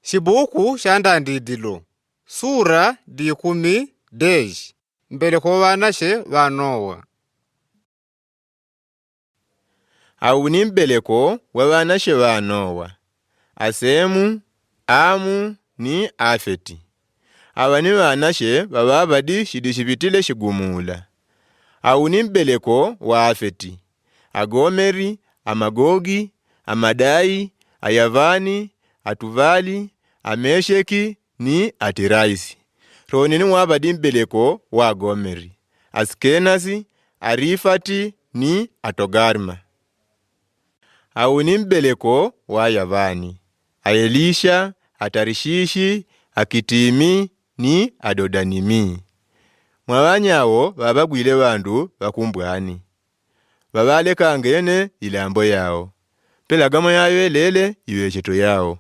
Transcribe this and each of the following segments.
Cibuku cha Ndandidilo. Sura di 10 Mbeleko ŵanace wa Nowa. Awu ni Mbeleko wa ŵanace wa Nowa. Semu, Amu ni Afeti. Awa ni ŵanace wa ŵapadi cipitile cigumula. Awu ni Mbeleko wa Afeti. Gomeri, Magogi, Madayi, Yavani, Tubali, Meseki ni Terayisi. Roni ni ŵapadi Mbeleko wa Gomeri. Askenasi, Rifati ni Togarima. Awu ni Mbeleko wa Yavani. Elisa, Terayisi, kitimi ni dodanimi. Mwawanyawo babagwile bandu bakumbwani. Babaleka ngene ilambo yao. Pela gamo yayo elele iwe cheto yao.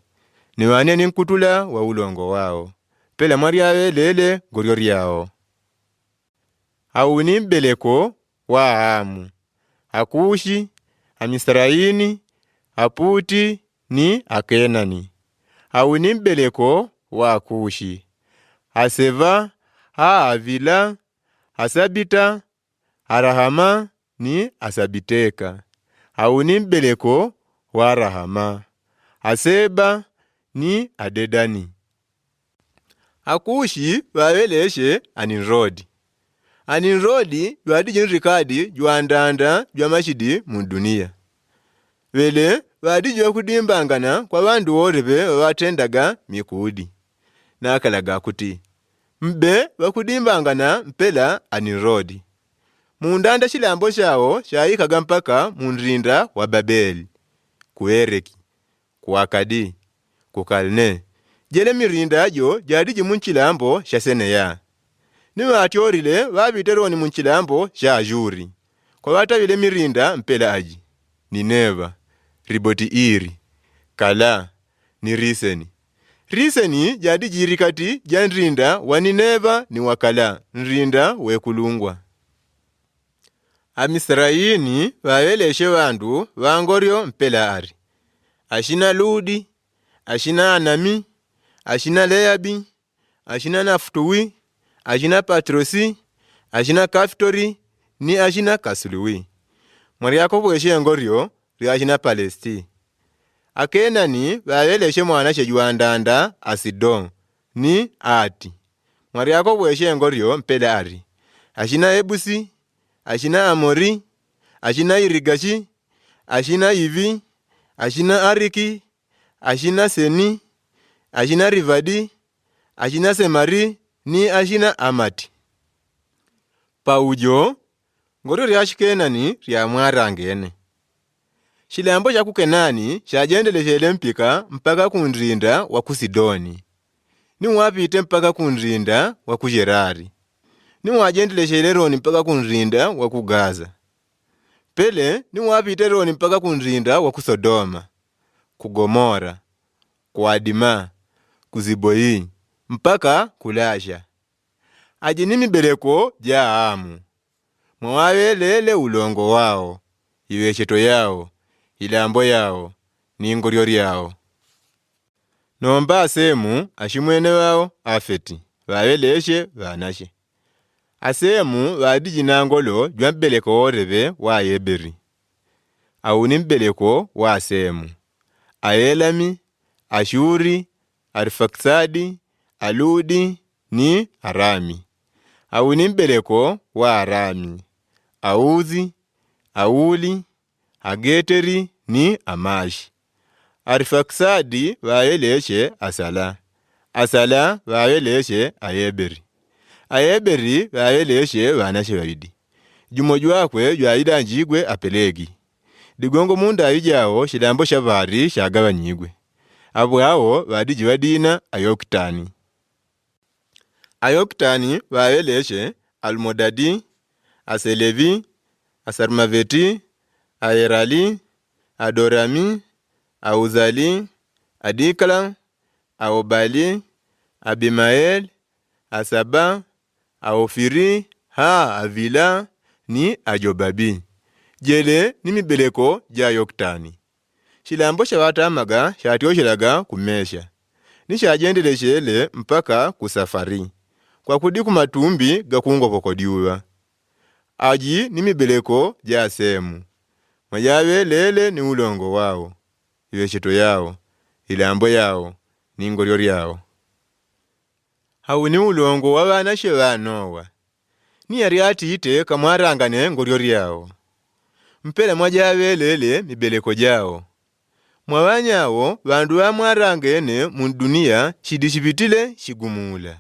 Niwane ni nkutula wa ulongo wao. Pela mwari yayo elele ngoriori yao. Awu ni Mbeleko wa Amu. Akushi, Misraini, Puti ni Kenani. Awu ni Mbeleko wa Akushi. Seva, Avila, Sabita, Rahama ni Sabiteka. Awu ni Mbeleko wa Rahama. Seba ni Dedani. Akushi waweleshe Nimrodi. Nimrodi wadi jinrikadi jwa ndanda jwa mashidi mundunia. Wele wadi jwa kudimbangana kwa bandu orebe watendaga mikudi. Nakalaga kuti mbe wakudimbangana mpela Nimrodi. Mundanda chilambo chao chayikaga mpaka mundrinda wa Babeli, kuereki, kuakadi, kukalne. Jele mirinda ajo jadi jimunchilambo cha Seneya. Ni watiorile wabiteroni munchilambo cha Ajuri. Kwa watawile mirinda mpela aji. Nineva, riboti iri, kala, ni riseni. Riseni jadi jirikati janrinda wa Nineva ni wakala, nrinda wekulungwa. Misraini waweleshe wandu wangorio mpela ari. Ashina Ludi, ashina Anami, ashina Leabi, ashina Naftuwi, ashina Patrosi, ashina Kaftori, ni ashina Kasuluwi. Mwari yako bweshe ngorio, ri ashina Palesti. Kenani waweleshe ŵanace jwa ndanda Sidon, ni Ati. Mwari yako bweshe ngorio mpela ari. Ashina Yebusi, ashina Amori, ashina Irigashi, ashina Ivi, ashina Ariki, ashina Seni, ashina Rifati, ashina Semari, ni ashina Amati. Paujo, ngoro rya Kenani rya mwarangene. Shilambo cha Kenani chajendeleshele mpaka kundrinda wa Sidoni. Ni wapite mpaka kundrinda wa Gerari. Ni wajendeleshele roni mpaka kundrinda wa Gaza. Pele ni wapite roni mpaka kundrinda wa Sodoma, Gomora, Adima, Ziboyi, mpaka Kulasha. Aji ni Mbeleko ja Amu. Mwawelele ulongo wao, iwe cheto yao, ilambo yao, ni ngoriori yao. Nomba Semu ashimwene wao Afeti, waweleshe ŵanace. Semu wadi jinangolo jwa Mbeleko orebe wa Yeberi. Awu ni Mbeleko wa Semu. Elami, Ashuri, Arfaksadi, Aludi ni Arami. Awu ni Mbeleko wa Arami. Auzi, Auli, Geteri ni Amashi. Arfaksadi waweleshe Asala. Asala waweleshe Yeberi. Yeberi waweleshe ŵanace wawidi. Jumo jwakwe jwayilanjigwe Pelegi. Digongo munda yijao shilambo shavari shagabanyigwe. Abwawo wadi jiwadina Yoktani. Yoktani waweleshe Almodadi, Selevi, Sarmaveti, Yerali, Dorami, Uzali, Dikla, Obali, Abimael, Saba, Ofiri, Avila ni Jobabi. Jele ni Mbeleko ja Yoktani. Shilambo sha watamaga shatioshelaga kumesha. nishajendeleshele mpaka kusafari. Kwa kudi kumatumbi gakungo kodiuwa. Aji ni Mbeleko ja Semu. Mwajawe lele ni ulongo wao. Iwe chito yao. Ilambo yao. Ni ngoriori yao. Hau ni ulongo wa ŵanace wa Nowa. Ni yariati ite kamwarangane ngoriori yao. Mpele mwajawe lele Mbeleko jao. Mwawanyawo vandu wa mwarangene mundunia cidi cipitile cigumula.